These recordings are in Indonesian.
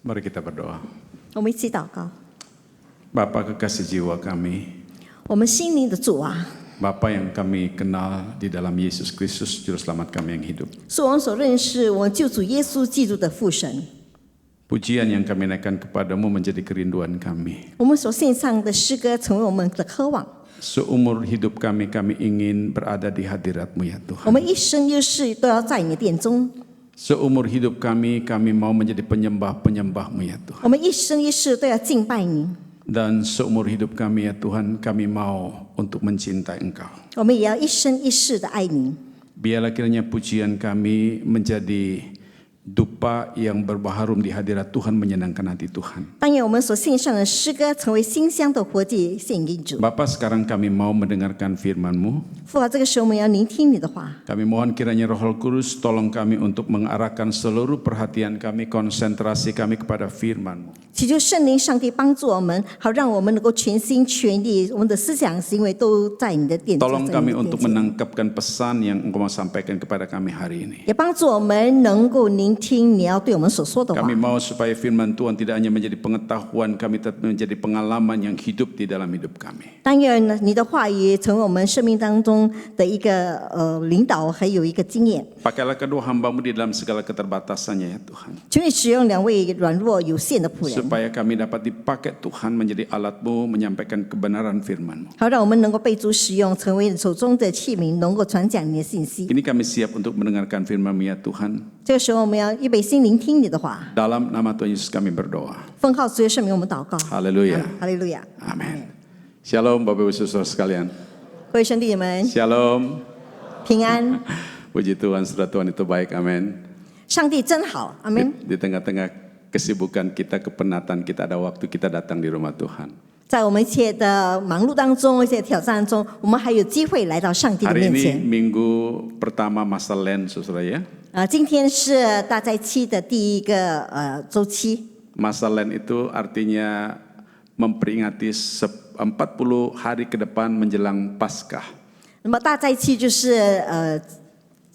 Mari kita berdoa. 我们一起祷告。 Bapa kekasih jiwa kami, 我们心灵的主啊， Bapa yang kami kenal di dalam Yesus Kristus, Juru Selamat kami yang hidup. 是我们所认识我们救主耶稣基督的父神。 Pujian yang kami naikkan kepadamu menjadi kerinduan kami. 我们所献上的诗歌成为我们的渴望。 Seumur hidup kami ingin berada di hadirat-Mu ya 我 Tuhan. 们一生一世都要在你的殿中。 Seumur hidup kami mau menjadi penyembah-penyembah-Mu ya Tuhan. 我们一生一世都要敬拜你。 Dan seumur hidup kami ya Tuhan, kami mau untuk mencintai Engkau. 我们也要一生一世的爱你。 Biarlah kiranya pujian kami menjadi dupa yang berbaharum di hadirat Tuhan, menyenangkan hati Tuhan. 但愿我们所献上的诗歌成为馨香的活祭，献给主。 Bapa, sekarang kami mau mendengarkan firman-Mu. 父啊，这个时候我们要聆听你的话。 Kami mohon kiranya Roh Kudus tolong kami untuk mengarahkan seluruh perhatian kami, konsentrasi kami kepada firman-Mu. 祈求圣灵上帝帮助我们，好让我们能够全心全意，我们的思想行为都在你的殿中。 Tolong kami untuk menangkapkan pesan yang Engkau mau sampaikan kepada kami hari ini. 也帮助我们能够聆听你要对我们所说的话。 Kami mau supaya firman Tuhan tidak hanya menjadi pengetahuan kami, tetapi menjadi pengalaman yang hidup di dalam hidup kami. 但愿你的话语成为我们生命当中的一个领导，还有一个经验。 Pakailah kedua hamba-Mu di dalam segala keterbatasannya ya Tuhan. 求你使用两位软弱有限的仆人， Supaya kami dapat dipakai Tuhan menjadi alat-Mu menyampaikan kebenaran firman-Mu. 好让我们能够被主使用，成为手中的器皿，能够传讲你的信息。 Kini kami siap untuk mendengarkan firman-Mu ya Tuhan. 这个时候，我们要预备心聆听你的话。 Dalam nama Tuhan Yesus kami berdoa. 奉靠主耶稣圣名，我们祷告。 Haleluya. 哈利路亚。 Amin. Shalom Bapak Ibu Saudara sekalian. 各位兄弟们， Shalom. 平安。 Puji Tuhan, saudara Tuhan itu baik. Amin. 上帝真好，阿门。 Di tengah-tengah kesibukan kita, kepenatan kita, ada waktu kita datang di rumah Tuhan. 在我们一切的忙碌当中，一些挑战中，我们还有机会来到上帝的 Hari 面 ini 前。 minggu pertama masa Lent, saudara ya. 今天是大斋期的第一个周期。 Masa Lent itu artinya memperingati 40 hari ke depan menjelang Paskah. 那么大斋期就是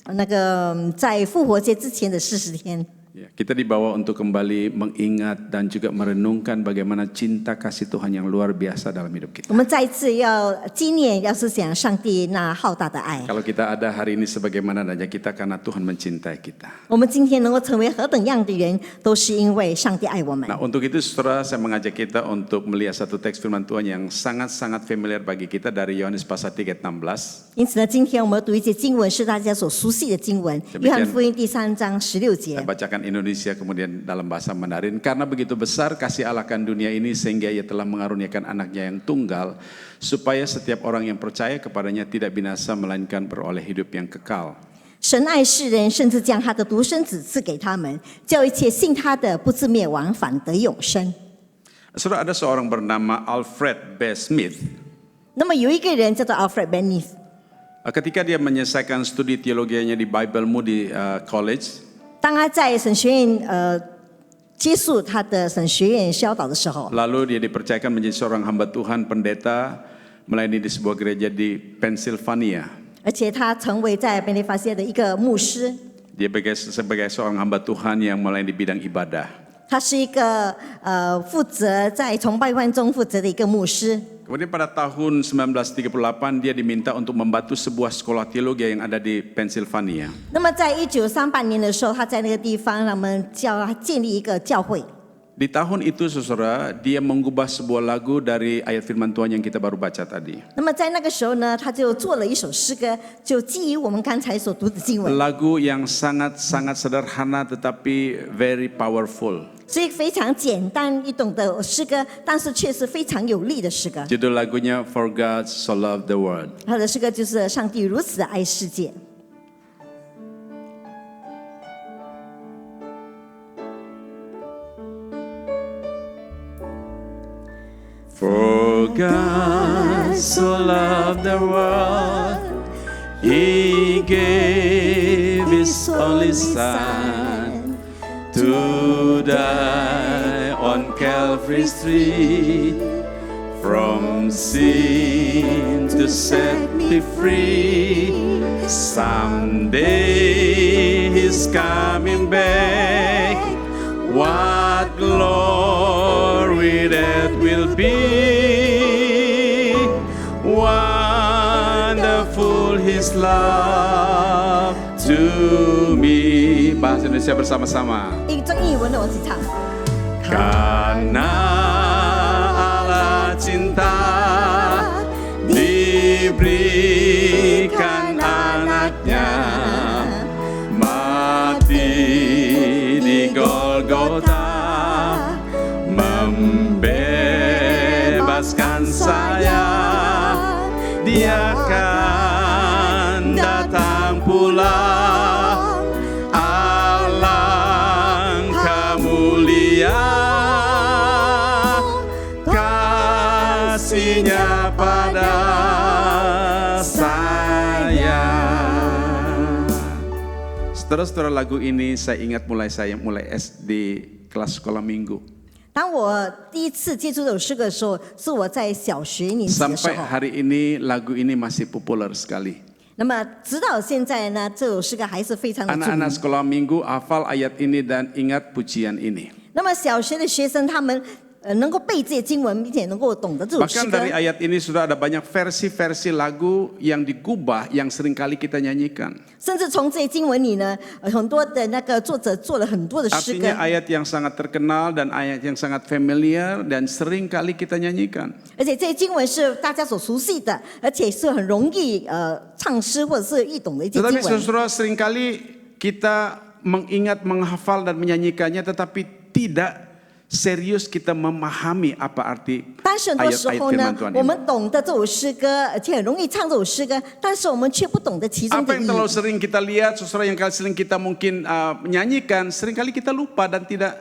那个在复活节之前的40天。 Ya, kita dibawa untuk kembali mengingat dan juga merenungkan bagaimana cinta kasih Tuhan yang luar biasa dalam hidup kita. 我们再一次要纪念，要思想上帝那浩大的爱。 Kalau kita ada hari ini sebagaimana adanya kita karena Tuhan mencintai kita. 我们今天能够成为何等样的人，都是因为上帝爱我们。 Nah, untuk itu saudara, saya mengajak kita untuk melihat satu teks firman Tuhan yang sangat-sangat familiar bagi kita dari Yohanes pasal 3:16. 因此呢，今天我们要读一节经文，是大家所熟悉的经文，《约翰福音》第3章16节 Saya。bacakan Indonesia kemudian dalam bahasa Mandarin. Karena begitu besar kasih Allah akan dunia ini sehingga Ia telah mengaruniakan anaknya yang tunggal supaya setiap orang yang percaya kepadanya tidak binasa melainkan beroleh hidup yang kekal. 神爱世人，甚至将他的独生子赐给他们，叫一切信他的不至灭亡，反得永生。 Saudara, ada seorang bernama Alfred B. Smith. 那么有一个人叫做 Alfred Bennis， Ketika dia menyelesaikan studi teologianya di Bible Moody College, 当他在神学院结束他的神学院教导的时候， lalu dia dipercayakan menjadi seorang hamba Tuhan pendeta melayani di sebuah gereja di Pennsylvania. 而且他成为在贝内法西亚的一个牧师。 Dia sebagai seorang hamba Tuhan yang melayani di bidang ibadah. 他是一个负责在崇拜会中负责的一个牧师。 Kemudian pada tahun 1938 dia diminta untuk membantu sebuah sekolah teologi yang ada di Pennsylvania. 那么在1938年的时候，他在那个地方，他们叫他建立一个教会。 Di tahun itu saudara, dia mengubah sebuah lagu dari ayat firman Tuhan yang kita baru baca tadi. 那么在那个时候呢，他就做了一首诗歌，就基于我们刚才所读的经文， Lagu yang sangat-sangat sederhana tetapi very powerful. 是一个非常简单易懂的诗歌，但是却是非常有力的诗歌。 Judul lagunya For God So Loved the World. 他的诗歌就是上帝如此的爱世界。 For God so loved the world, He gave His only Son to die on Calvary's tree. From sin to set me free. Someday He's coming back. What glory that will be. Wonderful His love to me. Bahasa Indonesia bersama-sama. 一中英文的我一起唱。 Karena Allah cinta diberikan anaknya mati di Golgota membebaskan saya. Dia akan datang pulang. Alangkah mulia kasih-Nya pada saya. Saudara-saudara, lagu ini saya ingat mulai SD kelas sekolah minggu. 当我第一次接触这首诗歌的时候，是我在小学一年级的时 Sampai 候。 hari ini lagu ini masih populer sekali. 那么直到现在呢，这首诗歌还是非常的著 Anak-anak 名。 sekolah minggu hafal ayat ini dan ingat pujian ini. 那么小学的学生他们能够背这些经文，并且能够懂得这首诗 Bahkan 歌。 dari ayat ini sudah ada banyak versi-versi lagu yang digubah yang seringkali kita nyanyikan. 甚至从这些经文里呢，很多的那个作者做了很多的诗歌， Artinya ayat yang sangat terkenal dan ayat yang sangat familiar dan seringkali kita nyanyikan. 而且这些经文是大家所熟悉的，而且是很容易唱诗或者是易懂的一些 Tetapi 经文。 saudara, seringkali kita mengingat, menghafal dan menyanyikannya, tetapi tidak serius kita memahami apa arti 但是很多时 ayat-ayat 候呢 firman Tuhan， 我 ini. 们懂得这首诗歌，而且很容易唱这首诗歌，但是我们却不懂得其中 Apa 的 yang 意 terlalu 义。 sering kita lihat, saudara, yang sering kita mungkin menyanyikan, seringkali kita lupa dan tidak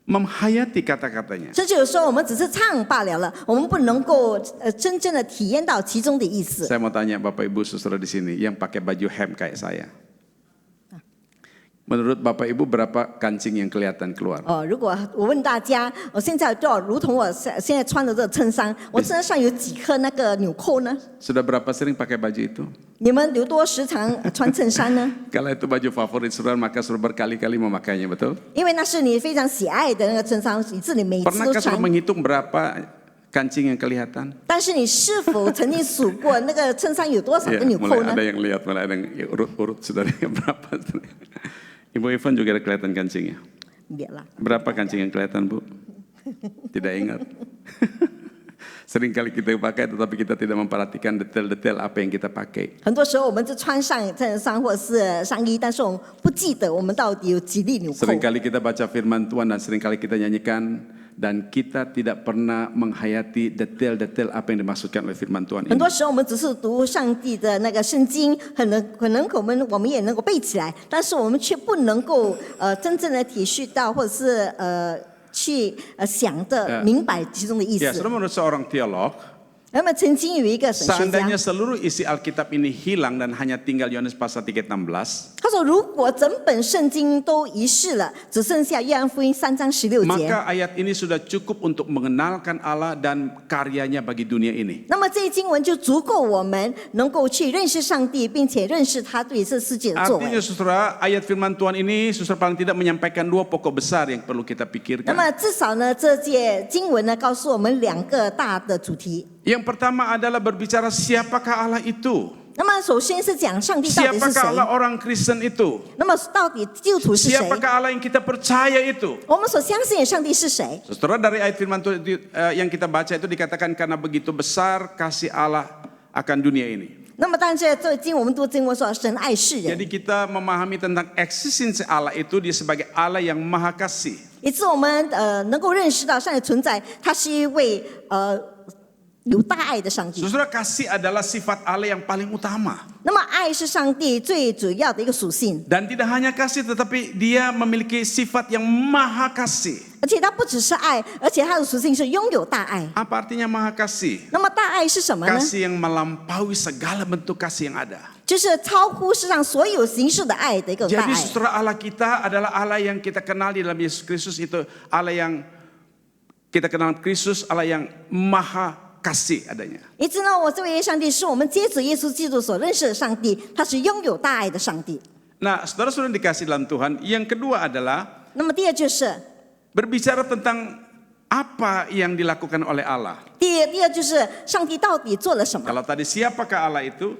menghayati kata-katanya. 甚至有时候我们只是唱罢了，我们不能够真正的体验到其中的意思。 Saya mau tanya Bapak Ibu saudara di sini yang pakai baju hem kayak saya. Menurut Bapak Ibu berapa kancing yang kelihatan keluar? 如果我问大家，我现在多少，如同我现在穿的这个衬衫，我身上有几颗那个纽扣呢？ Sudah berapa sering pakai baju itu? 你们有多时常穿衬衫呢？ Kalau itu baju favorit saudara, maka saudara berkali-kali memakainya, betul? 因为那是你非常喜爱的那个衬衫，以致你每次都 Pernahkah 穿 saudara。menghitung berapa kancing yang kelihatan? 但是你是否曾经数过那个衬衫有多少 Ya, 个纽扣 mulai 呢 ada？ yang lihat, mulai ada yang urut-urut saudaranya berapa. Ibu Ivan juga ada kelihatan kancingnya. 别了， Berapa kancing yang kelihatan, Bu? Tidak ingat. Seringkali kita pakai tetapi kita tidak memperhatikan detail-detail apa yang kita pakai. 很多时候我们就穿上衬衫或者是上衣，但是我们不记得我们到底有几粒纽扣。 Seringkali kita baca firman Tuhan dan seringkali kita nyanyikan dan kita tidak pernah menghayati detail-detail apa yang dimaksudkan oleh firman Tuhan 很 ini. 多时候我们只是读上帝的那个圣经，可能我们也能够背起来，但是我们却不能够真正的体恤到，或者是去想的明白其中的意 Ya, 思。 saudara, menurut seorang teolog, 那么曾经有一个神学 seandainya 家， seluruh isi Alkitab ini hilang dan hanya tinggal Yohanes pasal 3:16, 他说，如果整本圣经都遗失了，只剩下约翰福音3章16节， maka ayat ini sudah cukup untuk mengenalkan Allah dan karyanya bagi dunia ini. 那么这些经文就足够我们能够去认识上帝，并且认识他对这世界的作 Artinya 为。 saudara, ayat firman Tuhan ini saudara paling tidak menyampaikan dua pokok besar yang perlu kita 那 pikirkan. 么至少呢，这些经文呢，告诉我们两个大的主题。 Yang pertama adalah berbicara siapakah Allah itu? 那么首先是讲上帝到底是谁， Siapakah Allah orang Kristen itu? 那么到底基督徒是谁？ Siapakah Allah yang kita percaya itu? 我们所相信的上帝是谁？ Saudara, dari ayat firman Tuhan yang kita baca itu dikatakan karena begitu besar kasih Allah akan dunia ini. 那么但是这经我们读经文说，神爱世人， Jadi kita memahami tentang eksistensi Allah itu dia sebagai Allah yang maha kasih. 以致我们能够认识到上帝存在，他是一位有大爱的上帝。 Saudara, kasih adalah sifat Allah yang paling utama. 那么爱是上帝最主要的一个属性， Dan tidak hanya kasih tetapi dia memiliki sifat yang maha kasih. 而且它不只是爱，而且它的属性是拥有大爱。 Apa artinya maha kasih? 那么大爱是什么呢？ Kasih yang melampaui segala bentuk kasih yang ada. 就是超乎世上所有形式的爱的一个大 Jadi 爱。 saudara, Allah kita adalah Allah yang kita kenal di dalam Yesus Kristus, itu Allah yang kita kenal Kristus, Allah yang maha kasih adanya. 你知道我这位上帝是我们接着耶稣基督所认识的上帝，他是拥有大爱的上帝。 Nah, saudara-saudara dikasih dalam Tuhan, yang kedua adalah 那么第二就是， berbicara tentang apa yang dilakukan oleh Allah. 第二就是上帝到底做了什么？ Kalau tadi siapakah Allah itu?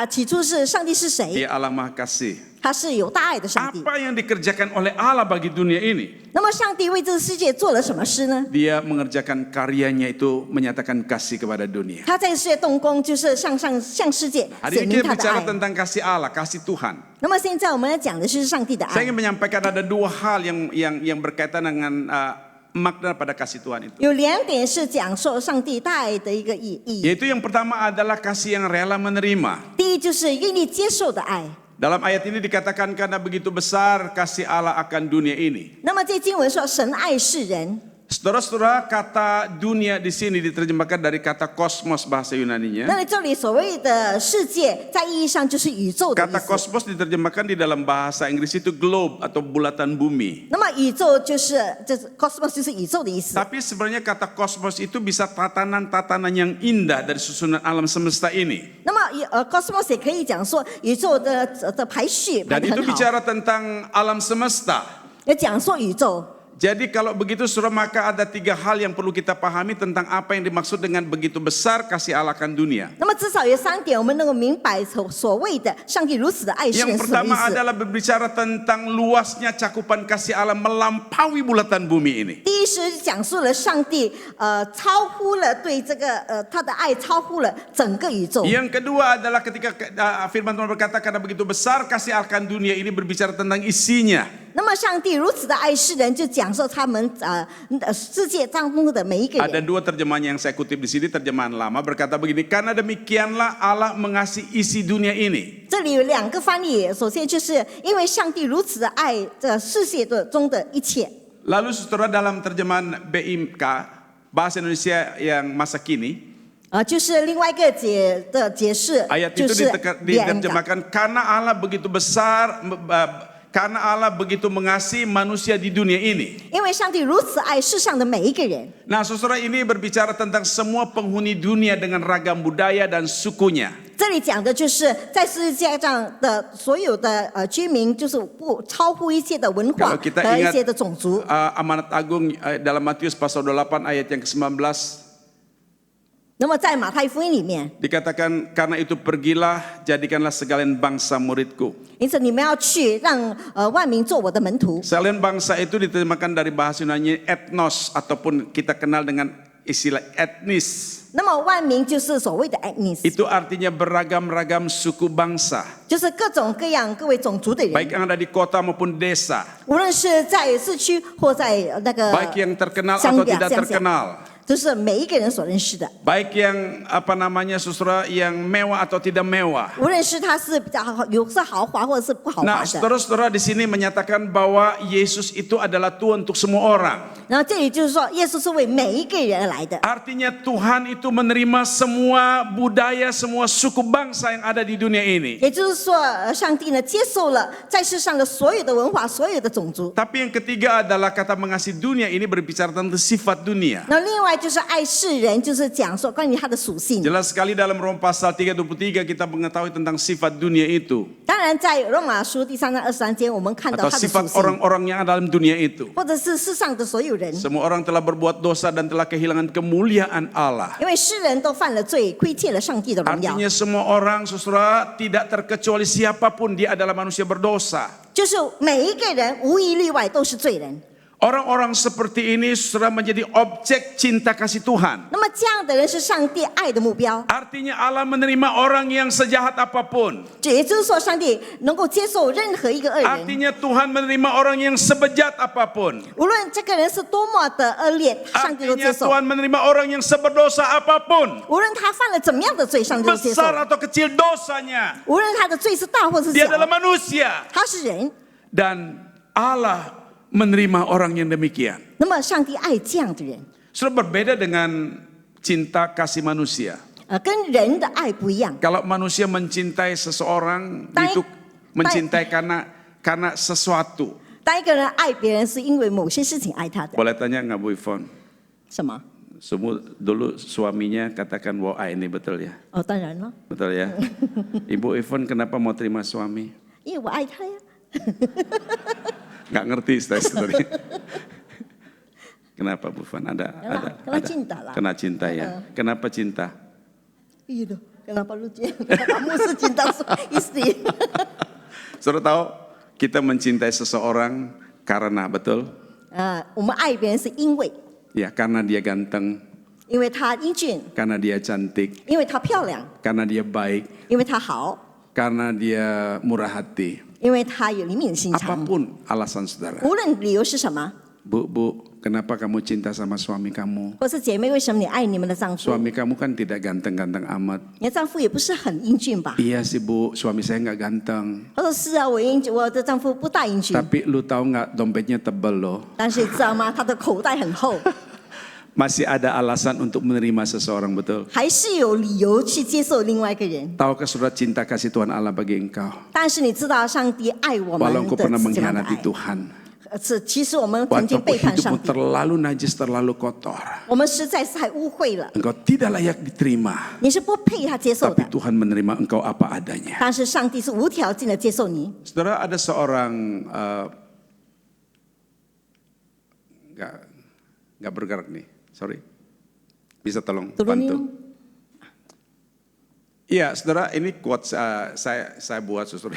起初是上帝是谁？ Dia Allah Maha Kasih. 他是有大爱的上帝。 Apa yang dikerjakan oleh Allah bagi dunia ini? 那么上帝为这个世界做了什么事呢？ Dia mengerjakan karyanya itu menyatakan kasih kepada dunia. 他在世界动工，就是向世界 Hari 显 ini 明 kita 他的 bicara 爱。 tentang kasih Allah, kasih Tuhan. 那么现在我们要讲的是上帝的 Saya 爱。 ingin menyampaikan ada dua hal yang berkaitan dengan makna pada kasih Tuhan itu. 有2点是讲述上帝大爱的一个意义。 Yaitu yang pertama adalah kasih yang rela menerima. 第一就是愿意接受的爱。 Dalam ayat ini dikatakan karena begitu besar kasih Allah akan dunia ini. 那么这经文说神爱世人， Saudara-saudara, kata dunia di sini diterjemahkan dari kata kosmos bahasa Yunaninya. 那这里所谓的世界，在意义上就是宇宙的意 Kata 思。 kosmos diterjemahkan di dalam bahasa Inggris itu globe atau bulatan bumi. 那么宇宙就是cosmos 就是宇宙的意思。 Tapi sebenarnya kata kosmos itu bisa tatanan-tatanan yang indah dari susunan alam semesta ini. 那么cosmos 也可以讲说宇宙的排序排 Dan 得 itu 很好， bicara tentang alam semesta. 也讲说宇宙。 Jadi kalau begitu saudara, maka ada 3 hal yang perlu kita pahami tentang apa yang dimaksud dengan begitu besar kasih Allah akan dunia. 那么至少有3点，我们能够明白所谓的上帝如此的爱世人 Yang 是什么意 pertama 思。 adalah berbicara tentang luasnya cakupan kasih Allah melampaui bulatan bumi ini. 第一是讲述了上帝超乎了对这个他的爱超乎了整个宇宙。 Yang kedua adalah ketika firman Tuhan berkata karena begitu besar kasih Allah akan dunia ini berbicara tentang isinya. 那么上帝如此的爱世人，就讲述他们世界当中的每一个 Ada 人。 2 terjemahan yang saya kutip di sini, terjemahan lama berkata begini, karena demikianlah Allah mengasihi isi dunia ini. 这里有2个翻译，首先就是因为上帝如此的爱这世界中的一切。 Lalu saudara dalam terjemahan BIMK, bahasa Indonesia yang masa kini, 就是另外一个解释， ayat 就 itu 是两个。 diterjemahkan karena Allah begitu besar, karena Allah begitu mengasihi manusia di dunia ini. 因为上帝如此爱世上的每一个人。 Nah, saudara, ini berbicara tentang semua penghuni dunia dengan ragam budaya dan sukunya. 这里讲的就是在世界上的所有的居民，就是不超乎一切的文化 Kalau kita 和一 ingat 些的种族。 Amanat Agung dalam Matius pasal 28 ayat yang ke-19 那么在马太福音里面， dikatakan karena itu pergilah jadikanlah sekalian bangsa muridku. 因此你们要去让万民做我的门徒。 Sekalian bangsa itu diterjemahkan dari bahasa Yunani etnos ataupun kita kenal dengan istilah etnis. 那么万民就是所谓的 ethnic， Itu artinya beragam-ragam suku bangsa, 就是各种各样各位种族的人， baik yang ada di kota maupun desa, 无论是在市区或在那个 baik yang terkenal 乡 atau 下 tidak 乡下， terkenal, 就是每一个人所认识的， baik yang saudara yang mewah atau tidak mewah. 无论是他是比较好，有是豪华或者是不豪华 Nah, 的。 saudara-saudara di sini menyatakan bahwa Yesus itu adalah Tuhan untuk semua orang. 然后这里就是说，耶稣是为每一个人而来的。 Artinya Tuhan itu menerima semua budaya, semua suku bangsa yang ada di dunia ini. 也就是说，上帝呢接受了在世上的所有的文化、所有的种族。 Tapi yang ketiga adalah kata mengasihi dunia ini berbicara tentang sifat dunia. 那另外就是爱世人，就是讲说关于他的属性。 Jelas sekali dalam Roma pasal 3:23 kita mengetahui tentang sifat dunia itu. 当然，在罗马书第3章23节，我们看到 Atau 他的属 sifat 性， orang-orang yang ada dalam dunia itu. 或者是世上的所有人， Semua orang telah berbuat dosa dan telah kehilangan kemuliaan Allah. 因为世人都犯了罪，亏欠了上帝的荣耀。 Artinya semua orang, saudara, tidak terkecuali siapapun dia adalah manusia berdosa. 就是每一个人无一例外都是罪人。 Orang-orang seperti ini saudara menjadi objek cinta kasih Tuhan. 那么这样的人是上帝爱的目标， Artinya Allah menerima orang yang sejahat apapun. 这也就是说，上帝能够接受任何一个恶人， Artinya Tuhan menerima orang yang sebejat apapun. 无论这个人是多么的恶劣，上帝都 Artinya 接受。 Tuhan menerima orang yang seberdosa apapun. 无论他犯了怎么样的罪，上帝都接受。 Besar atau kecil dosanya. 无论他的罪是大或是 Dia 小， adalah manusia. 他是人。 Dan Allah menerima orang yang demikian. 那么上帝爱这样的人， Sudah berbeda dengan cinta kasih manusia. 跟人的爱不一样。 Kalau manusia mencintai seseorang, Baik. itu mencintai karena sesuatu. 当一个人爱别人，是因为某些事情爱他的。 Boleh tanya nggak Bu Ivon? 什么？ Semua dulu suaminya katakan, wah ini betul ya, 哦，当然了， betul ya. Ibu Ivon kenapa mau terima suami? 因为我爱他呀。 Nggak ngerti, saudara. Kenapa Bu Fan? Kena cinta lah. Kena cinta ya. Kenapa cinta? Iya, kenapa lu kenapa mesti cinta istri? Saudara tahu kita mencintai seseorang karena betul? 我们爱别人是因为 Ya, karena dia ganteng, 因为他英俊， karena dia cantik, 因为他漂亮， karena dia baik, 因为他好， karena dia murah hati. 因为他有灵敏心肠。 Apapun alasan saudara. 无论理由是什么， Bu, kenapa kamu cinta sama suami kamu? 或是姐妹，为什么你爱你们的丈夫？ Suami kamu kan tidak ganteng-ganteng amat. 你的丈夫也不是很英俊吧？ Iya sih Bu, suami saya nggak ganteng. 他说是啊，我的丈夫不大英俊， Tapi lu tahu nggak dompetnya tebel loh. 但是你知道吗？他的口袋很厚， Masih ada alasan untuk menerima seseorang, betul? 还是有理由去接受另外一个人。 Tahukah saudara cinta kasih Tuhan Allah bagi engkau? 但是你知道，上帝爱我们 Walau engkau 的 pernah 是这样的 mengkhianati 爱。 Tuhan. 是，其实我们曾经 Ataupun 背叛上 hidupmu 帝， terlalu najis, terlalu kotor. 我们实在是太污秽了， Engkau tidak layak diterima. 你是不配他接受的 Tapi。Tuhan menerima engkau apa adanya. 但是上帝是无条件的接受你。 Saudara, ada seorang nggak bergerak nih, sorry. Bisa tolong Turunin. bantu? Iya, saudara, ini quote saya buat saudara.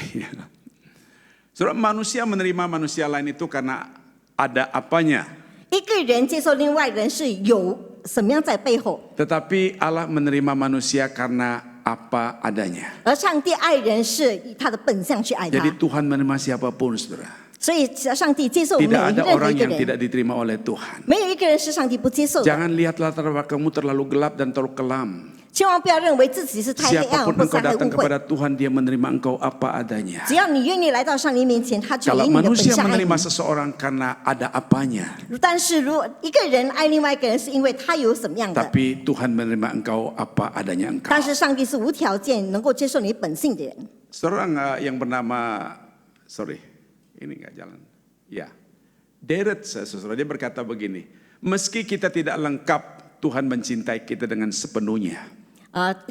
Saudara, manusia menerima manusia lain itu karena ada apanya. 一个人接受另外人是有什么样在背后， Tetapi Allah menerima manusia karena apa adanya. 而上帝爱人是以他的本相去爱他 Jadi，Tuhan menerima siapapun, saudara. 所以上帝接受每 Tidak ada 任何 orang 一个 yang 人， tidak diterima oleh Tuhan. 没有一个人是上帝不接受的。 Jangan lihat latar belakangmu terlalu gelap dan terlalu kelam. 千万不要认为自己是太黑暗 Siapapun 或是 engkau 太 datang 污秽。 kepada Tuhan, dia menerima engkau apa adanya. 只要你愿意来到上帝面前，他就 Kalau 以你的本 manusia 相爱你 menerima。seseorang karena ada apanya, 但是如果一个人爱另外一个人，是因为他有什么样的， tapi Tuhan menerima engkau apa adanya engkau. 但是上帝是无条件能够接受你本性的人。 Seorang yang bernama, sorry, ini nggak jalan. Ya, Derek saudara, dia berkata begini, meski kita tidak lengkap, Tuhan mencintai kita dengan sepenuhnya.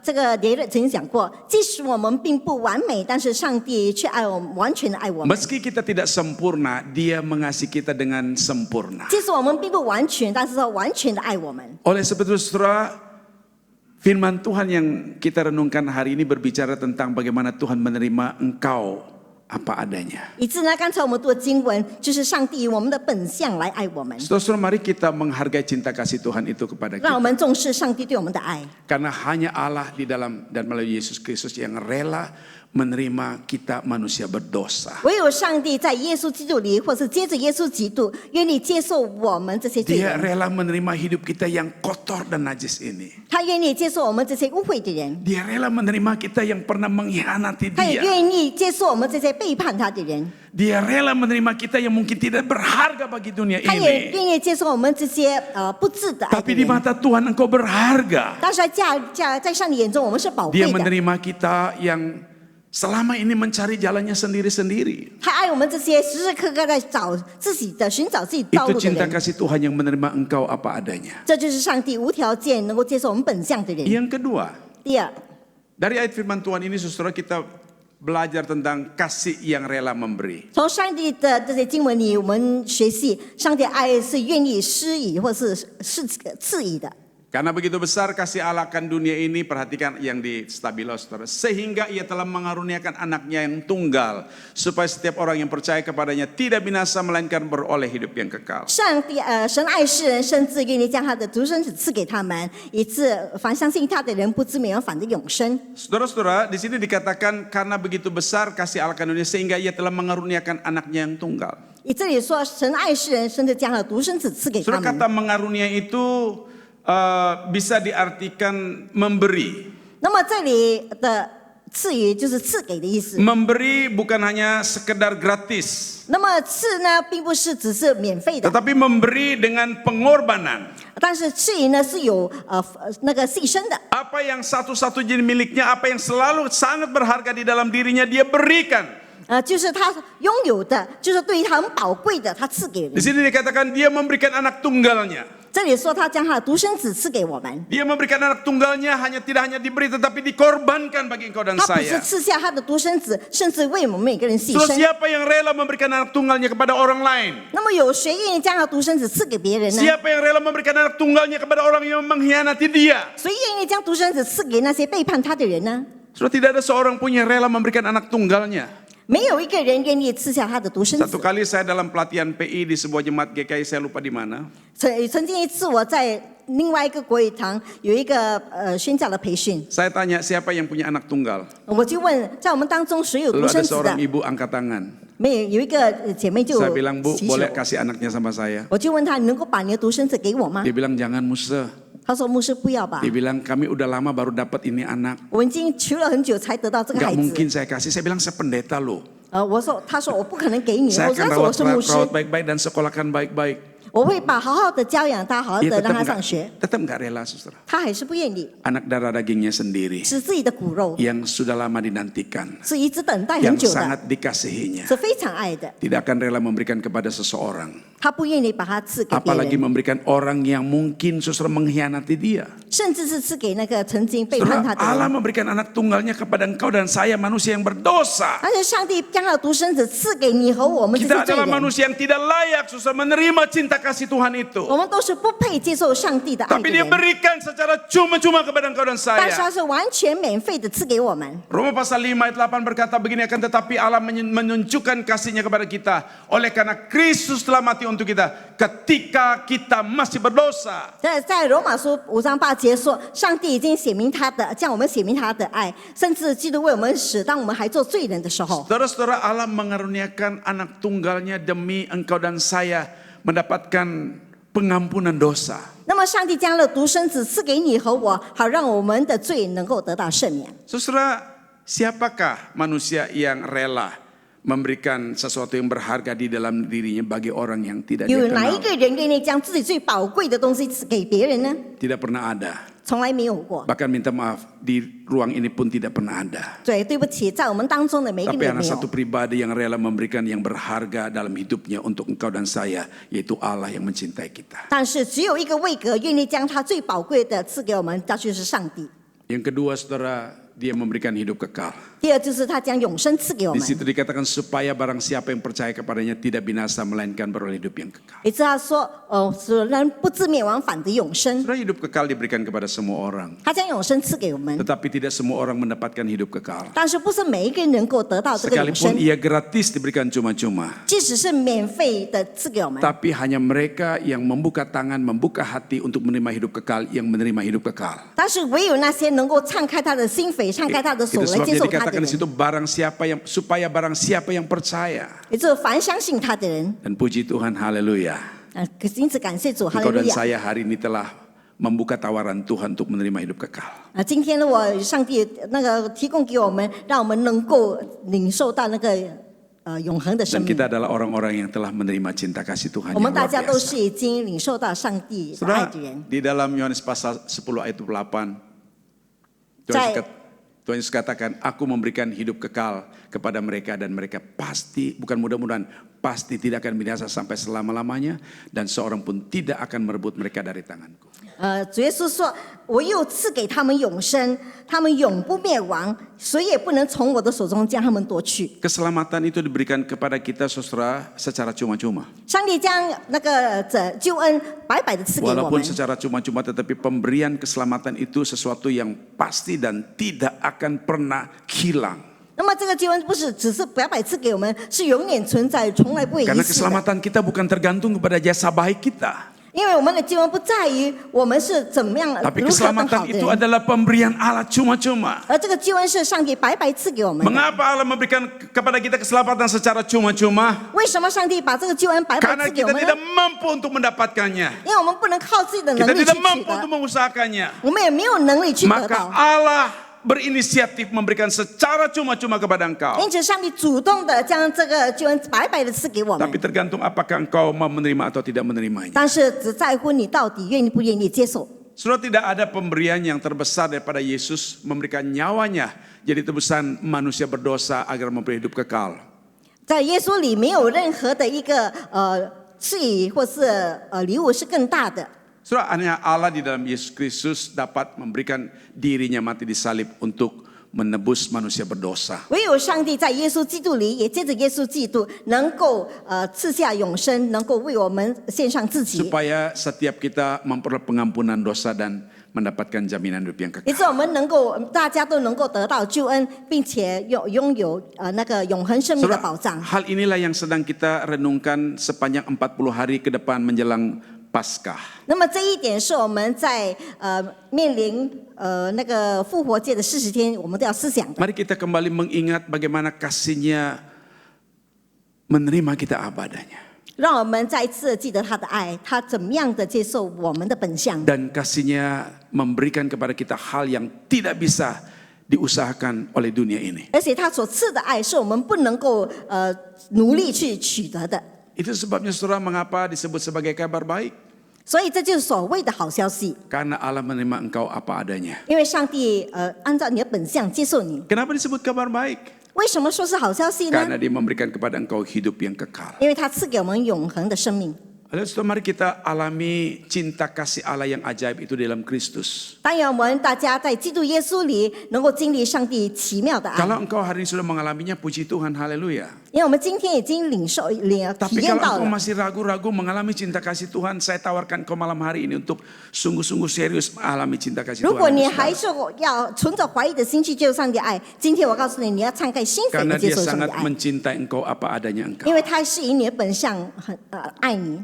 这个雷勒曾经讲过，即使我们并不完美，但是上帝却爱我们，完全的爱我们。 Meski kita tidak sempurna, Dia mengasihi kita dengan sempurna. 即使我们并不完全，但是他完全的爱我们。 Oleh sebab itu, saudara, firman Tuhan yang kita renungkan hari ini berbicara tentang bagaimana Tuhan menerima engkau apa adanya. 以致呢，刚才我们读的经文就是上帝以我们的本相来爱我们， Saudara-saudara, mari kita menghargai cinta kasih Tuhan itu kepada 让我 kita. 们重视上帝对我们的爱。 Karena hanya Allah di dalam dan melalui Yesus Kristus yang rela menerima kita manusia berdosa. 唯有上帝在耶稣基督里，或是接着耶稣基督，愿意接受我们这些罪 Dia 人， rela menerima hidup kita yang kotor dan najis ini. 他愿意接受我们这些污秽的人， Dia rela menerima kita yang pernah mengkhianati 他也 Dia. 愿意接受我们这些背叛他的人， Dia rela menerima kita yang mungkin tidak berharga bagi dunia 他也 ini. 愿意接受我们这些不智的爱的 Tapi di 人。 mata Tuhan engkau berharga. 但是在上帝眼中，我们是宝贵 Dia 的。 menerima kita yang selama ini mencari jalannya sendiri-sendiri. 他爱我们这些时时刻刻在寻找自己道 Itu 路的 cinta 人， kasih Tuhan yang menerima engkau apa adanya. 这就是上帝无条件能够接受我们本相的人。 Yang kedua, 第二， dari ayat firman Tuhan ini saudara, kita belajar tentang kasih yang rela memberi. 从上帝的这些经文里，我们学习上帝的爱是愿意施予或是赐予的。 Karena begitu besar kasih Allah akan dunia ini, perhatikan yang di stabilo saudara, sehingga ia telah mengaruniakan anaknya yang tunggal, supaya setiap orang yang percaya kepadanya tidak binasa melainkan beroleh hidup yang kekal. 神爱世人，甚至愿意将他的独生子赐给他们，以致凡相信他的人不知灭亡，反得永生。 Saudara-saudara, di sini dikatakan karena begitu besar kasih Allah akan dunia, sehingga ia telah mengaruniakan anaknya yang tunggal. 以这里说，神爱世人，甚至将他的独生子赐给他 Saudara, 们。 kata mengarunia itu bisa diartikan memberi. 那么这里的赐予就是赐给的意思。 Memberi bukan hanya sekedar gratis, 那么赐呢，并不是只是免费的， tetapi memberi dengan pengorbanan. 但是赐予呢是有那个牺牲的。 Apa yang satu-satunya miliknya, apa yang selalu sangat berharga di dalam dirinya, dia berikan 就是他拥有的，就是对于他很宝贵的，他赐给 Di 人。 sini dikatakan dia memberikan anak tunggalnya. 这里说他将他的独生子赐给我们， Dia memberikan anak tunggalnya tidak hanya diberi tetapi dikorbankan bagi engkau dan 他不是 saya. 赐下他的独生子，甚至为我们每个人牺 Terus 牲。 siapa yang rela memberikan anak tunggalnya kepada orang lain? 那么有谁愿意将他的独生子赐给别人呢？ Siapa yang rela memberikan anak tunggalnya kepada orang yang mengkhianati dia? 谁愿意将独生子赐给那些背叛他的人呢？ Sudah tidak ada seorang pun yang rela memberikan anak tunggalnya. 没有一个人愿意赐下他的独生 Satu 子。 kali saya dalam pelatihan PI di sebuah jemaat GKI, saya lupa di mana. 曾经一次我在另外一个国语堂有一个宣教的培训， Saya tanya siapa yang punya anak tunggal. 我就问在我们当中谁有 Lalu 独 ada 生子 seorang 的？ ibu angkat tangan. 没有，有一个姐妹就 Saya bilang, Bu, 举手 boleh，kasih anaknya sama saya? 我就问他，你能够把你的独生子给我吗？ Dia bilang, jangan Musa. 他说牧师不要吧 Dia，bilang, kami udah lama baru dapat ini anak. 我已经求了很久才得到这个 Nggak 孩 mungkin 子。 saya kasih. Saya bilang, saya pendeta loh. 他说我不可能给你， Saya 我 akan 说我是牧师， rawat baik-baik dan sekolahkan baik-baik. 我会把好好的教养他，好好 Dia 的让 tetap 他上学。 nggak rela, saudara. 他还是不愿意， Anak darah dagingnya sendiri 是自己的骨肉， yang sudah lama dinantikan, 是一直等待 yang 很久的， sangat dikasihinya, 是非常爱的。 tidak akan rela memberikan kepada seseorang, 他不愿意把他赐给别 apalagi 人， memberikan orang yang mungkin saudara mengkhianati dia. 甚至是赐给那个曾经背叛 Saudara, 他的 Allah 人。 memberikan anak tunggalnya kepada engkau dan saya, manusia yang berdosa. 而且上帝将他的独生子赐给你和我们这 Kita 些罪 adalah 人， manusia yang tidak layak saudara menerima cinta kasih Tuhan itu. 我们都是不配接受上帝的爱 Tapi 的 dia 人， berikan secara cuma-cuma kepada engkau dan 但是 saya. 他是完全免费的赐给我们。 Roma pasal 5 ayat 8 berkata begini, akan tetapi Allah menunjukkan kasihnya kepada kita oleh karena Kristus telah mati untuk kita ketika kita masih berdosa. 在罗马书5章8节说，上帝已经写明他的，将我们写明他的爱，甚至基督为我们死，当我们还做罪人的时候。 Saudara-saudara, Allah mengaruniakan anak tunggalnya demi engkau dan saya mendapatkan pengampunan dosa. 那么上帝将了独生子赐给你和我，好让我们的罪能够得到赦免。 Saudara, siapakah manusia yang rela memberikan sesuatu yang berharga di dalam dirinya bagi orang yang tidak 有 dia 哪一 kenal? 个人愿意将自己最宝贵的东西赐给别人呢？ Tidak pernah ada. 从来没有过。 Bahkan minta maaf, di ruang ini pun tidak pernah ada. 对，对不起，在我们当中的每一个 Tapi 人 ada 没有 satu。pribadi yang rela memberikan yang berharga dalam hidupnya untuk engkau dan saya, yaitu Allah yang mencintai kita. 但是只有一个位格愿意将他最宝贵的赐给我们，那就是上帝。 Yang kedua, saudara, dia memberikan hidup kekal. 第二就是他将永生赐给我 Di 们。 situ dikatakan supaya barang siapa yang percaya kepadanya tidak binasa melainkan beroleh hidup yang kekal. 也知道说，使人不至灭亡，反得永生。 Saudara, hidup kekal diberikan kepada semua orang, 他将永生赐给我们， tetapi tidak semua orang mendapatkan hidup kekal. 但是不是每一个人能够得到这个永 Sekalipun 生， ia gratis diberikan cuma-cuma, 即使是免费的赐给我们， tapi hanya mereka yang membuka tangan, membuka hati untuk menerima hidup kekal, yang menerima hidup kekal. 但是唯有那些能够敞开他的心扉、敞开他的手 Itu 来接 sebabnya 受他的 dikatakan di 人， situ supaya barang siapa yang percaya. 也就是凡相信他的人。 Dan puji Tuhan, haleluya. 因此感谢主，哈利 Engkau 路 dan 亚。 saya hari ini telah membuka tawaran Tuhan untuk menerima hidup kekal. 今天呢，上帝那个提供给我们，让我们能够领受到那个永恒的生 Dan 命。 kita adalah orang-orang yang telah menerima cinta kasih Tuhan 我 yang 们大 luar 家都 biasa. 是已经领受到上帝的爱 Saudara, 的人。 di dalam Yohanes pasal 10 ayat 28, Tuhan Yesus katakan, aku memberikan hidup kekal kepada mereka dan mereka pasti, bukan mudah-mudahan, pasti tidak akan binasa sampai selama-lamanya dan seorang pun tidak akan merebut mereka dari tanganku. 主耶稣说：“我又赐给他们永生，他们永不灭亡，谁也不能从我的手中将他们夺去。” Keselamatan itu diberikan kepada kita saudara secara cuma-cuma. 上帝将那个救恩白白的赐给我 Walaupun 们， secara cuma-cuma tetapi pemberian keselamatan itu sesuatu yang pasti dan tidak akan pernah hilang. 那么这个救恩不是只是白白赐给我们，是永远存在，从来不会遗 Karena 失的。 keselamatan kita bukan tergantung kepada jasa baik kita. 因为我们的救恩不在于我们是怎么样 Tapi 如何更好 keselamatan 的 itu 人， adalah pemberian Allah cuma-cuma. 而这个救恩是上帝白白赐给我们的。 Mengapa Allah memberikan kepada kita keselamatan secara cuma-cuma? 为什么上帝把这个救恩白白 Karena 赐给我 kita 们 tidak 呢？ mampu untuk mendapatkannya. 因为我们不能靠自己的能 Kita 力去 tidak 取 mampu 得 untuk，mengusahakannya. 我们也没有能力去得 Maka 到。 Allah berinisiatif memberikan secara cuma-cuma kepada engkau. 因此，上帝主动的将这个救恩白白的赐给我们 Tapi，tergantung apakah engkau mau menerima atau tidak menerimanya. 但是只在乎你到底愿意不愿意接受。 Saudara, tidak ada pemberian yang terbesar daripada Yesus memberikan nyawanya jadi tebusan manusia berdosa agar memberi hidup kekal. 在耶稣里没有任何的一个赐予或是礼物是更大的。 Saudara, hanya Allah di dalam Yesus Kristus dapat memberikan dirinya mati di salib untuk menebus manusia berdosa. 唯有上帝在耶稣基督里，也借着耶稣基督，能够赐下永生，能够为我们献上自己， Supaya setiap kita memperoleh pengampunan dosa dan mendapatkan jaminan hidup yang 以 kekal. 致我们能够大家都能够得到救恩，并且拥有那个永恒生命的 Saudara, 保障。 hal inilah yang sedang kita renungkan sepanjang 40 hari ke depan menjelang Paskah. 那么这一点是我们在面临那个复活节的40天，我们都要思想的。 Mari kita kembali mengingat bagaimana kasih-Nya menerima kita apa adanya. 让我们再一次记得他的爱，他怎么样的接受我们的本相， Dan kasih-Nya memberikan kepada kita hal yang tidak bisa diusahakan oleh dunia ini. 而且他所赐的爱是我们不能够努力去取得的。 Itu sebabnya saudara mengapa disebut sebagai kabar baik? 所以这就是所谓的好消息， Karena Allah menerima engkau apa adanya. 因为上帝按照你的本相接受你。 Kenapa disebut kabar baik? 为什么说是好消息呢？ Karena Dia memberikan kepada engkau hidup yang kekal. 因为他赐给我们永恒的生命。 Lalu saudara, mari kita alami cinta kasih Allah yang ajaib itu dalam Kristus. 当然，我们大家在基督耶稣里能够经历上帝奇妙的爱， Kalau engkau hari ini sudah mengalaminya, puji Tuhan, haleluya. 因为我们今天已经体 Tapi 验 kalau 到 engkau 了。 masih ragu-ragu mengalami cinta kasih Tuhan, saya tawarkan kau malam hari ini untuk sungguh-sungguh serius mengalami cinta kasih 如果 Tuhan. 你还是要存着怀疑的心去接受上帝的爱，今天我告诉你，你要敞开心扉 Karena 的接 Dia 受上帝 sangat 的爱， mencintai engkau apa adanya engkau. 因为他是以你的本相很爱你。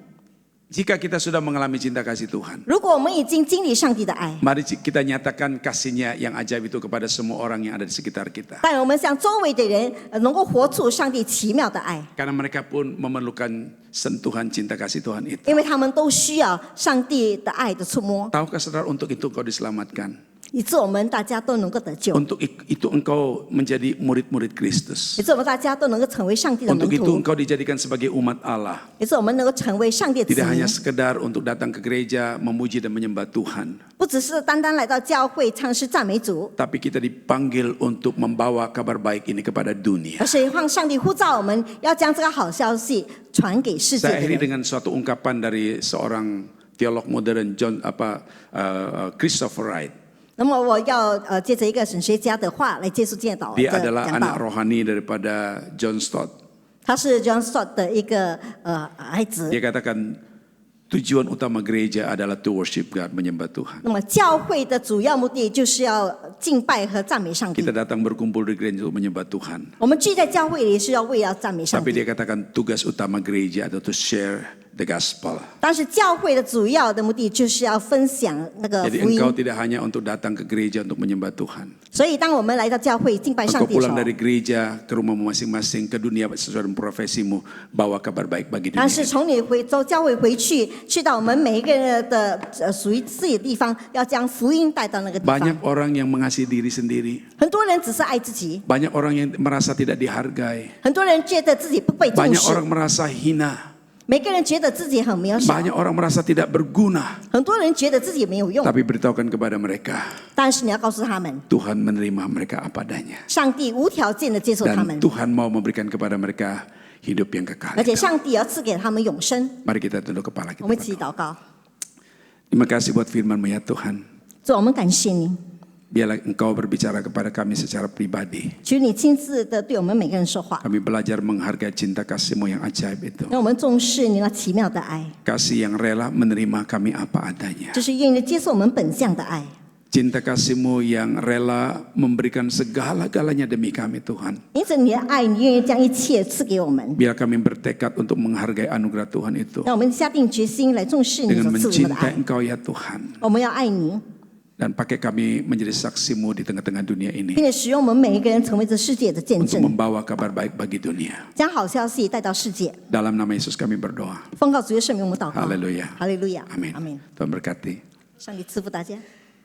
Jika kita sudah mengalami cinta kasih Tuhan, 如果我们已经经历上帝的爱， mari kita nyatakan kasih-Nya yang ajaib itu kepada semua orang yang ada di sekitar kita. 但我们向周围的人能够活出上帝奇妙的爱， Karena mereka pun memerlukan sentuhan cinta kasih Tuhan itu. 因为他们都需要上帝的爱的触摸， Tahukah saudara, untuk itu engkau diselamatkan? 以致我们大家都能够得救， Untuk itu engkau menjadi murid-murid Kristus. 以致我们大家都能够成为上帝的门 Untuk itu 徒， engkau dijadikan sebagai umat Allah. 以致我们能够成为上帝的子 Tidak 民 hanya， sekedar untuk datang ke gereja, memuji dan menyembah Tuhan. 不只是单单来到教会唱诗赞美主， Tapi kita dipanggil untuk membawa kabar baik ini kepada dunia. 而是让上帝呼召我们要将这个好消息传给世界 Saya 的 akhiri 人。 dengan suatu ungkapan dari seorang teolog modern Christopher Wright. 那么我要借着一个神学家的话来结束今天的 Dia 讲 adalah anak 道。 rohani daripada John Stott. 他是 John Stott 的一个孩子。 Dia katakan tujuan utama gereja adalah to worship God, menyembah Tuhan. 那么教会的主要目的就是要敬拜和赞美上帝 Kita。datang berkumpul di gereja untuk menyembah Tuhan. 我们聚在教会里是要为了赞美上 Tapi 帝， dia katakan tugas utama gereja adalah to share the gospel. 但是教会的主要的目的就是要分享那个 Jadi 福音 engkau。tidak hanya untuk datang ke gereja untuk menyembah Tuhan. 所以当我们来到教会敬拜上 Engkau 帝的时 pulang 候， dari gereja ke rumahmu masing-masing, ke dunia sesuai dengan profesimu, bawa kabar baik bagi 但 dunia. 是从你走教会回去，去到我们每一个人的属于自己的地方，要将福音带到那个地 Banyak 方。 orang yang mengasihi diri sendiri. 很多人只是爱自己， Banyak orang yang merasa tidak dihargai. 很多人觉得自己不被重 Banyak 视， orang merasa hina. 每个人觉得自己很渺小， Banyak orang merasa tidak berguna. 很多人觉得自己没有用。 Tapi beritahukan kepada mereka, 但是你要告诉他们， Tuhan menerima mereka apa adanya. 上帝无条件的接受他 Dan 们， Tuhan mau memberikan kepada mereka hidup yang 而 kekal. 且上帝要赐给他们永生。 Mari kita tunduk kepala 我 kita 们一起 berdoa. 祷告， Terima kasih buat firman-Mu ya Tuhan. 主，我们感谢您， Biarlah Engkau berbicara kepada kami secara pribadi. 求你亲自的对我们每个人说话， Kami belajar menghargai cinta kasih-Mu yang ajaib itu. 让我们重视你那奇妙的爱， Kasih yang rela menerima kami apa adanya. 这是愿意接受我们本相的爱。 Cinta kasih-Mu yang rela memberikan segala-galanya demi kami Tuhan. 因此你的爱，你愿意将一切赐给我们， Biar kami bertekad untuk menghargai anugerah Tuhan itu. 让我们下定决心来重视你 Dengan 所赐我们的 mencintai 爱。 Engkau ya Tuhan. 我们要爱你， Dan pakai kami menjadi saksi-Mu di tengah-tengah dunia 并 ini. 且使用我们每一个人成为这世界的见 Untuk 证， membawa kabar baik bagi dunia. 将好消息带到世界。 Dalam nama Yesus kami berdoa. 奉告主耶稣圣名，我们祷告。 Haleluya. 哈利路亚， Amin. 阿门。 Tuhan berkati. 上帝赐福大家。